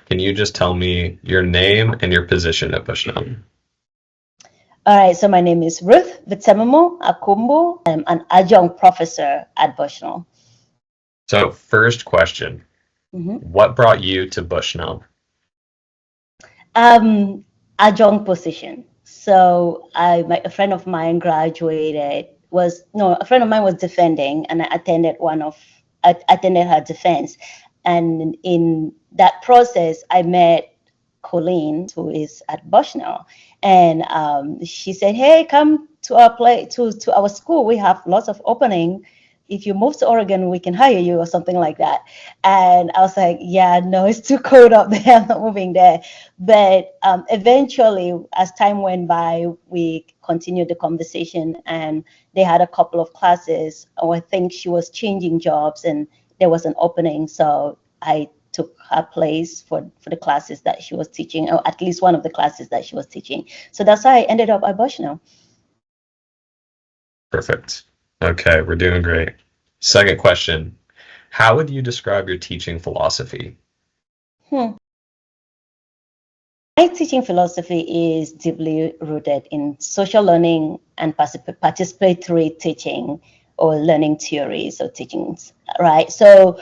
can you just tell me your name and your position at Bushnell? All right, so my name is Ruth Vitsemamo Akumbu. I'm an adjunct professor at Bushnell. So, first question, Mhm. what brought you to Bushnell? Um, Adjunct position. So a friend of mine graduated, was, no, a friend of mine was defending, and I attended her defense. And in that process, I met Colleen, who is at Bushnell, and she said, "Hey, come to our to our school. We have lots of opening. If you move to Oregon, we can hire you," or something like that. And I was like, "Yeah, no, it's too cold up there. I'm not moving there." But eventually, as time went by, we continued the conversation, and they had a couple of classes. Or I think she was changing jobs, and there was an opening, so I took her place for the classes that she was teaching, or at least one of the classes that she was teaching. So that's how I ended up at Bushnell. Perfect. Okay, we're doing great. Second question, how would you describe your teaching philosophy? Hmm. My teaching philosophy is deeply rooted in social learning and participatory teaching, or learning theories or teachings, right? So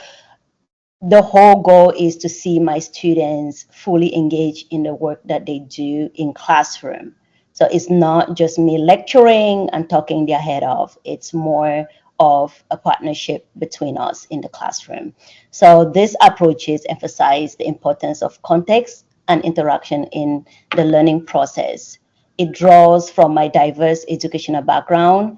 the whole goal is to see my students fully engage in the work that they do in classroom. So it's not just me lecturing and talking their head off. It's more of a partnership between us in the classroom. So these approaches emphasize the importance of context and interaction in the learning process. It draws from my diverse educational background.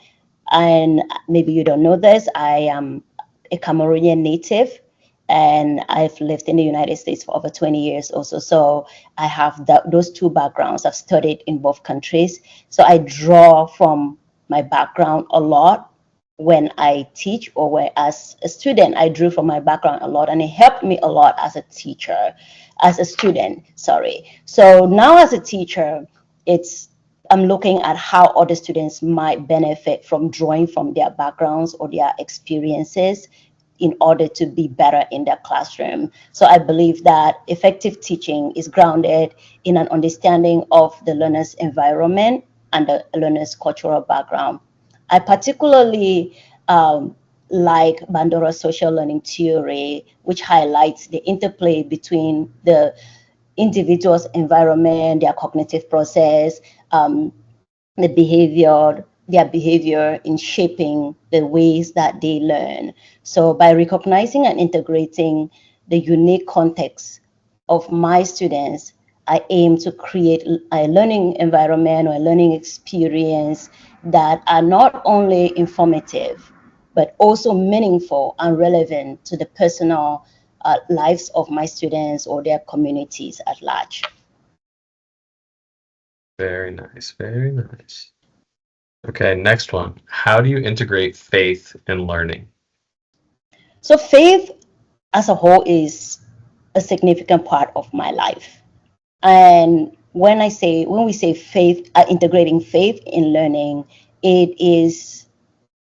And maybe you don't know this, I am a Cameroonian native, and I've lived in the United States for over 20 years also. So I have those two backgrounds. I've studied in both countries. So I draw from my background a lot when I teach, or when as a student, I drew from my background a lot, and it helped me a lot as a teacher, as a student, sorry. So now as a teacher, it's I'm looking at how other students might benefit from drawing from their backgrounds or their experiences in order to be better in their classroom. So I believe that effective teaching is grounded in an understanding of the learner's environment and the learner's cultural background. I particularly like Bandora's social learning theory, which highlights the interplay between the individual's environment, their cognitive process, um, their behavior in shaping the ways that they learn. So by recognizing and integrating the unique context of my students, I aim to create a learning environment or a learning experience that are not only informative, but also meaningful and relevant to the personal lives of my students or their communities at large. Very nice, very nice. Okay, next one. How do you integrate faith in learning? So faith as a whole is a significant part of my life. And when we say faith, integrating faith in learning, it is,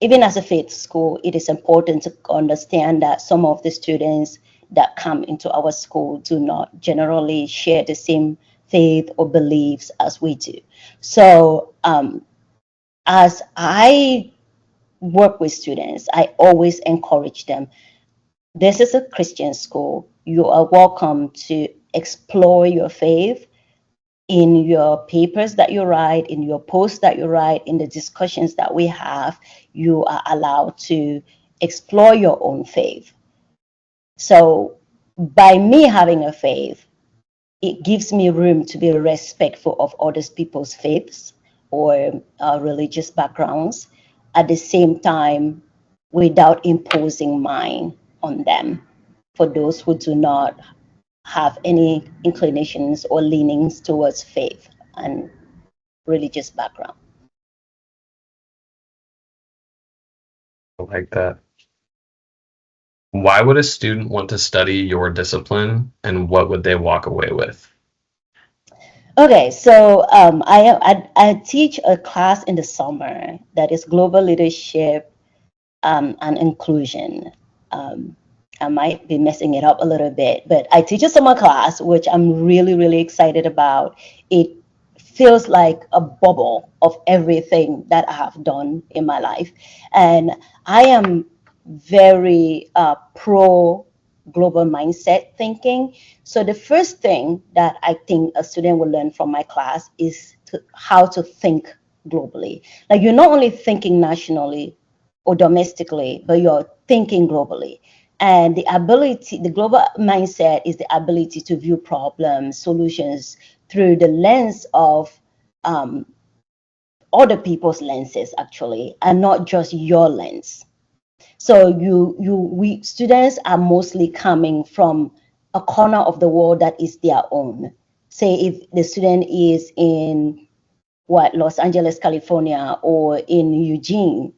even as a faith school, it is important to understand that some of the students that come into our school do not generally share the same faith or beliefs as we do. So as I work with students, I always encourage them, this is a Christian school. You are welcome to explore your faith in your papers that you write, in your posts that you write, in the discussions that we have. You are allowed to explore your own faith. So, by me having a faith, it gives me room to be respectful of other people's faiths or religious backgrounds, at the same time, without imposing mine on them, for those who do not have any inclinations or leanings towards faith and religious background. I like that. Why would a student want to study your discipline and what would they walk away with? Okay, so I teach a class in the summer that is global leadership and inclusion. Um, I might be messing it up a little bit, but I teach a summer class, which I'm really, really excited about. It feels like a bubble of everything that I have done in my life. And I am very pro global mindset thinking. So the first thing that I think a student will learn from my class is how to think globally. Like you're not only thinking nationally or domestically, but you're thinking globally. And the global mindset is the ability to view problems, solutions through the lens of um, other people's lenses, actually, and not just your lens. So we students are mostly coming from a corner of the world that is their own. Say if the student is in Los Angeles, California, or in Eugene,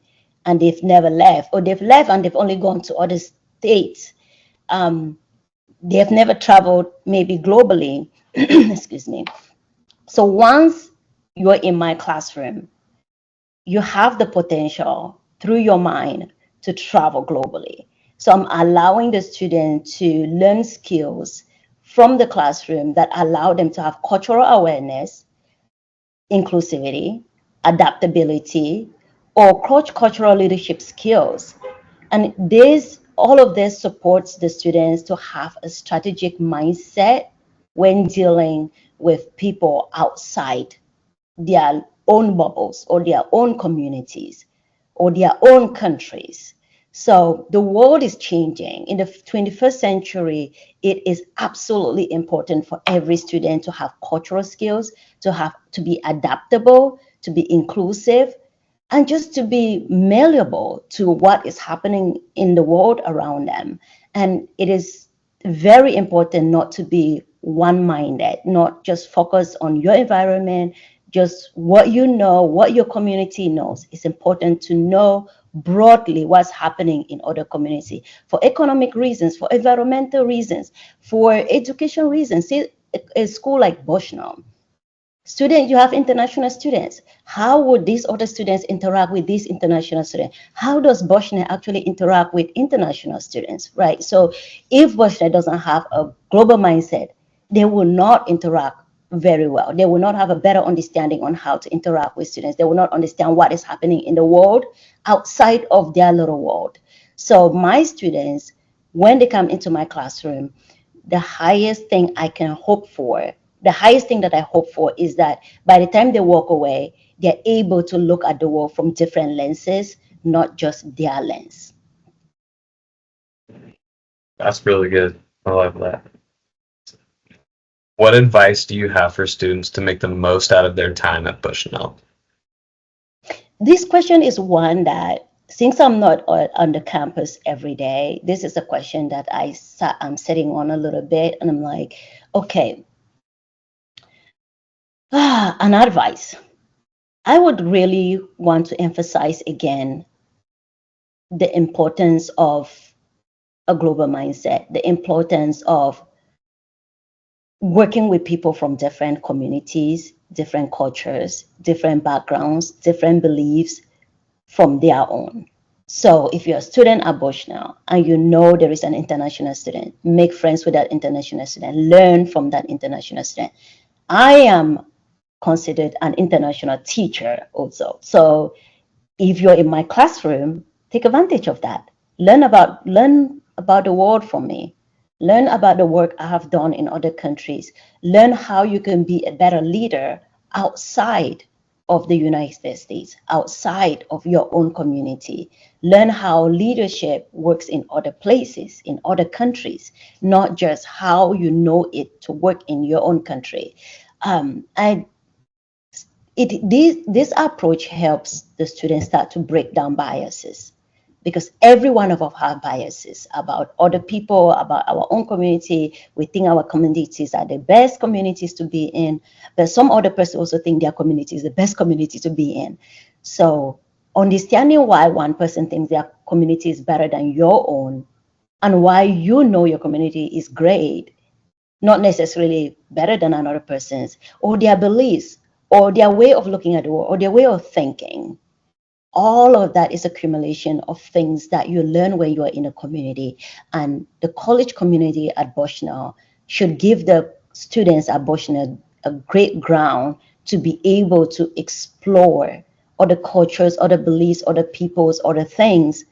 and they've never left, or they've left and they've only gone to other states. Um, they have never traveled maybe globally. Excuse me. So once you're in my classroom, you have the potential through your mind to travel globally. So I'm allowing the student to learn skills from the classroom that allow them to have cultural awareness, inclusivity, adaptability, or cross-cultural leadership skills. And all of this supports the students to have a strategic mindset when dealing with people outside their own bubbles or their own communities or their own countries. So the world is changing. In the 21st century, it is absolutely important for every student to have cultural skills, to be adaptable, to be inclusive, and just to be malleable to what is happening in the world around them. And it is very important not to be one-minded, not just focus on your environment, just what you know, what your community knows. It's important to know broadly what's happening in other communities for economic reasons, for environmental reasons, for education reasons. See, a school like Bushnell, student, you have international students. How would these other students interact with these international students? How does Bushnell actually interact with international students, right? So if Bushnell doesn't have a global mindset, they will not interact very well. They will not have a better understanding on how to interact with students. They will not understand what is happening in the world outside of their little world. So my students, when they come into my classroom, the highest thing I can hope for, the highest thing that I hope for is that by the time they walk away, they're able to look at the world from different lenses, not just their lens. That's really good. I love that. What advice do you have for students to make the most out of their time at Bushnell? This question is one that, since I'm not on the campus every day, this is a question that I'm sitting on a little bit, and I'm like, okay, an advice. I would really want to emphasize again the importance of a global mindset, the importance of working with people from different communities, different cultures, different backgrounds, different beliefs from their own. So if you're a student at Bushnell and you know there is an international student, make friends with that international student, learn from that international student. I am considered an international teacher also. So if you're in my classroom, take advantage of that. Learn about the world from me. Learn about the work I have done in other countries. Learn how you can be a better leader outside of the United States, outside of your own community. Learn how leadership works in other places, in other countries, not just how you know it to work in your own country. I this approach helps the students start to break down biases, because every one of us have biases about other people, about our own community. We think our communities are the best communities to be in, but some other person also think their community is the best community to be in. So understanding why one person thinks their community is better than your own, and why you know your community is great, not necessarily better than another person's, or their beliefs, or their way of looking at the world, or their way of thinking. All of that is accumulation of things that you learn when you are in a community. And the college community at Bushnell should give the students at Bushnell a great ground to be able to explore other cultures, other beliefs, other peoples, other things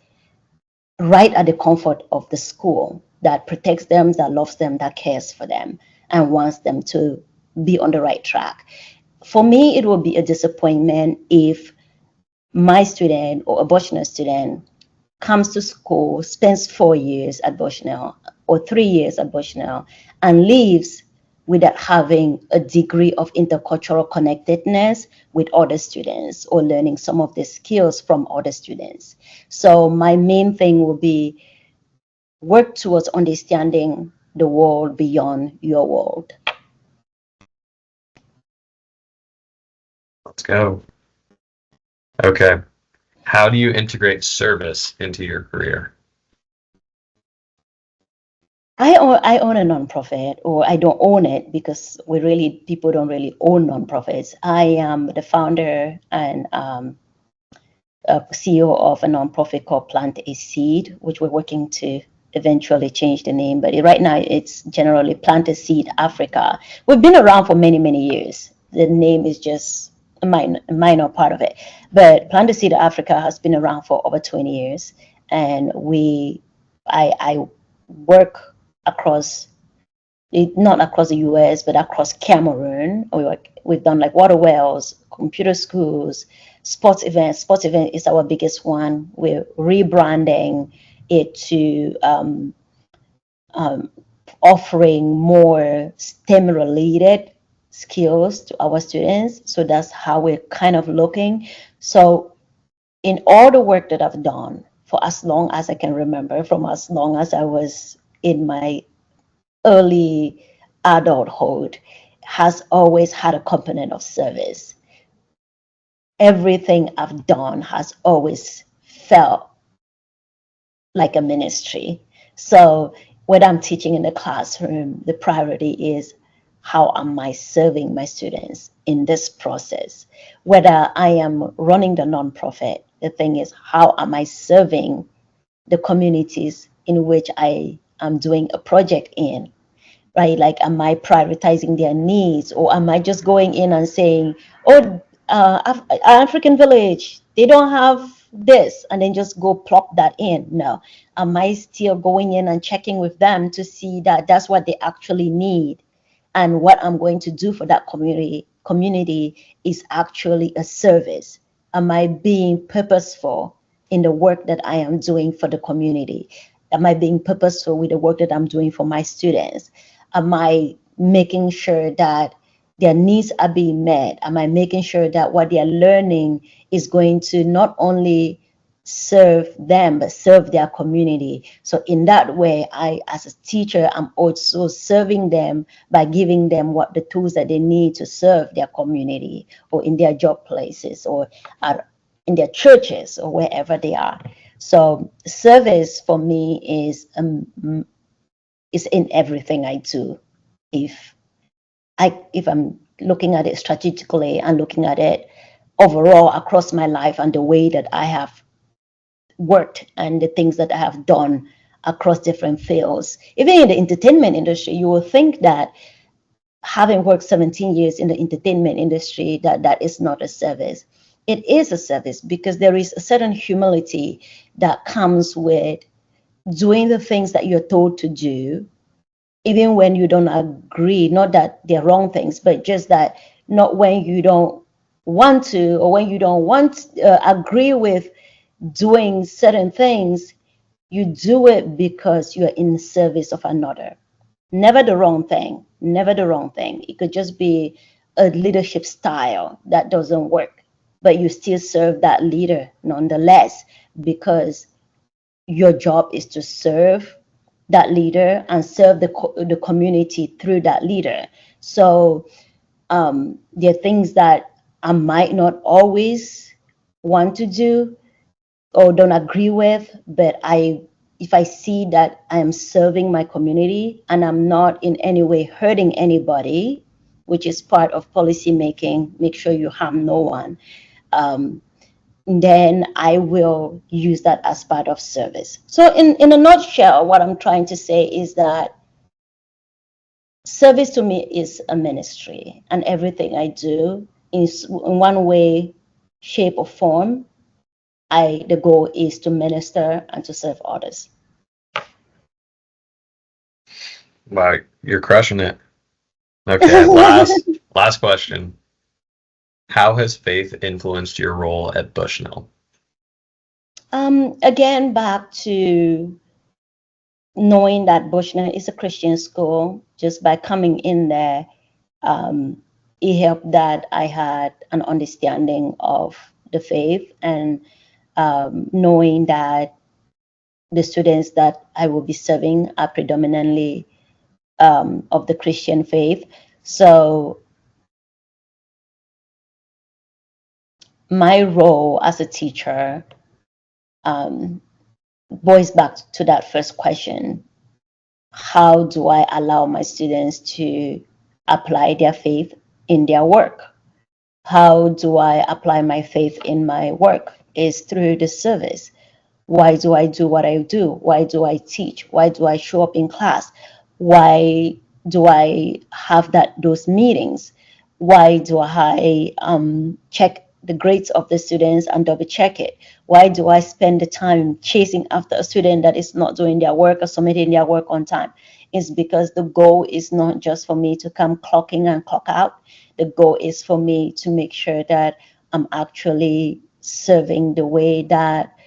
right at the comfort of the school that protects them, that loves them, that cares for them, and wants them to be on the right track. For me, it would be a disappointment if my student or a Bushnell student comes to school, spends 4 years at Bushnell or 3 years at Bushnell, and leaves without having a degree of intercultural connectedness with other students or learning some of the skills from other students. So my main thing will be work towards understanding the world beyond your world. Let's go. Okay. How do you integrate service into your career? I own a nonprofit, or I don't own it because people don't really own nonprofits. I am the founder and CEO of a nonprofit called Plant a Seed, which we're working to eventually change the name. But right now, it's generally Plant a Seed Africa. We've been around for many, many years. The name is just a minor part of it. But Plant a Seed Africa has been around for over 20 years, and I work across not across the US, but across Cameroon. We've done like water wells, computer schools, sports events. Sports event is our biggest one. We're rebranding it to um, offering more STEM related skills to our students. So that's how we're kind of looking. So in all the work that I've done for as long as I can remember, from as long as I was in my early adulthood, has always had a component of service. Everything I've done has always felt like a ministry. So when I'm teaching in the classroom, the priority is how am I serving my students in this process? Whether I am running the nonprofit, the thing is, how am I serving the communities in which I am doing a project in? Right? Like, am I prioritizing their needs, or am I just going in and saying, oh, African village, they don't have this, and then just go plop that in? No. Am I still going in and checking with them to see that that's what they actually need, and what I'm going to do for that community is actually a service? Am I being purposeful in the work that I am doing for the community? Am I being purposeful with the work that I'm doing for my students? Am I making sure that their needs are being met? Am I making sure that what they're learning is going to not only serve them but serve their community? So in that way, I, as a teacher, I'm also serving them by giving them what the tools that they need to serve their community, or in their job places, or in their churches, or wherever they are. So service for me is in everything I do. If if I'm looking at it strategically and looking at it overall across my life, and the way that I have worked and the things that I have done across different fields, even in the entertainment industry, you will think that having worked 17 years in the entertainment industry, that is not a service. It is a service, because there is a certain humility that comes with doing the things that you're told to do, even when you don't agree. Not that they're wrong things, but just that, not when you don't want to, or when you don't want agree with doing certain things, you do it because you're in service of another. Never the wrong thing, never the wrong thing. It could just be a leadership style that doesn't work, but you still serve that leader nonetheless, because your job is to serve that leader and serve the community through that leader. So there are things that I might not always want to do or don't agree with, but if I see that I am serving my community and I'm not in any way hurting anybody, which is part of policy making, make sure you harm no one. Um, then I will use that as part of service. So in a nutshell, what I'm trying to say is that service to me is a ministry, and everything I do is in one way, shape, or form. The goal is to minister and to serve others. Wow, you're crushing it. Okay, last question. How has faith influenced your role at Bushnell? Again, back to knowing that Bushnell is a Christian school, just by coming in there, it helped that I had an understanding of the faith, and knowing that the students that I will be serving are predominantly of the Christian faith. So my role as a teacher boils back to that first question: how do I allow my students to apply their faith in their work? How do I apply my faith in my work? Is through the service. Why do I do what I do? Why do I teach? Why do I show up in class? Why do I have those meetings? Why do I check the grades of the students and double check it? Why do I spend the time chasing after a student that is not doing their work or submitting their work on time? It's because the goal is not just for me to come clock in and clock out. The goal is for me to make sure that I'm actually serving the way that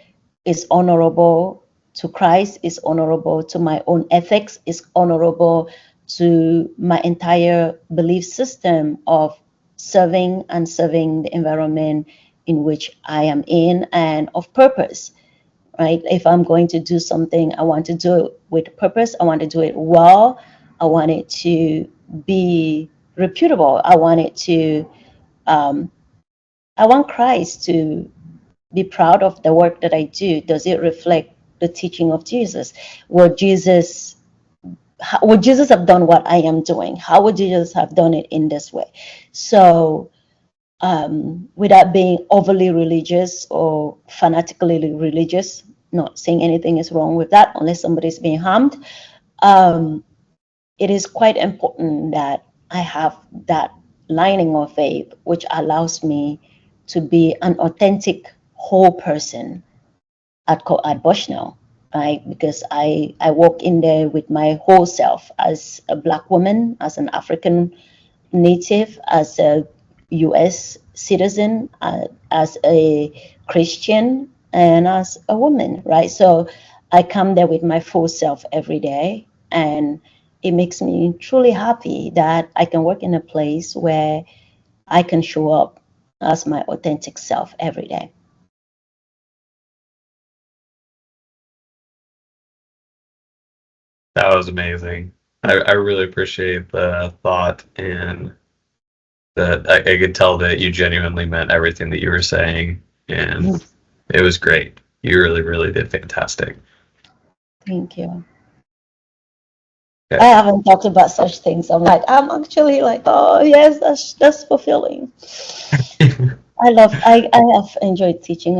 is honorable to Christ, is honorable to my own ethics, is honorable to my entire belief system of serving the environment in which I am in, and of purpose, right? If I'm going to do something, I want to do it with purpose. I want to do it well. I want it to be reputable. I want it to, I want Christ to be proud of the work that I do. Does it reflect the teaching of Jesus? Would Jesus have done what I am doing? How would Jesus have done it in this way? So, without being overly religious or fanatically religious, not saying anything is wrong with that unless somebody's being harmed, it is quite important that I have that lining of faith, which allows me to be an authentic whole person at Bushnell, right? Because I walk in there with my whole self as a Black woman, as an African native, as a U.S. citizen, as a Christian, and as a woman, right? So I come there with my full self every day, and it makes me truly happy that I can work in a place where I can show up as my authentic self every day. That was amazing. I really appreciate the thought, and that I could tell that you genuinely meant everything that you were saying, and it was great. You really, really did fantastic. Thank you. Okay. I haven't talked about such things. I'm actually like, oh yes, that's fulfilling. I have enjoyed teaching.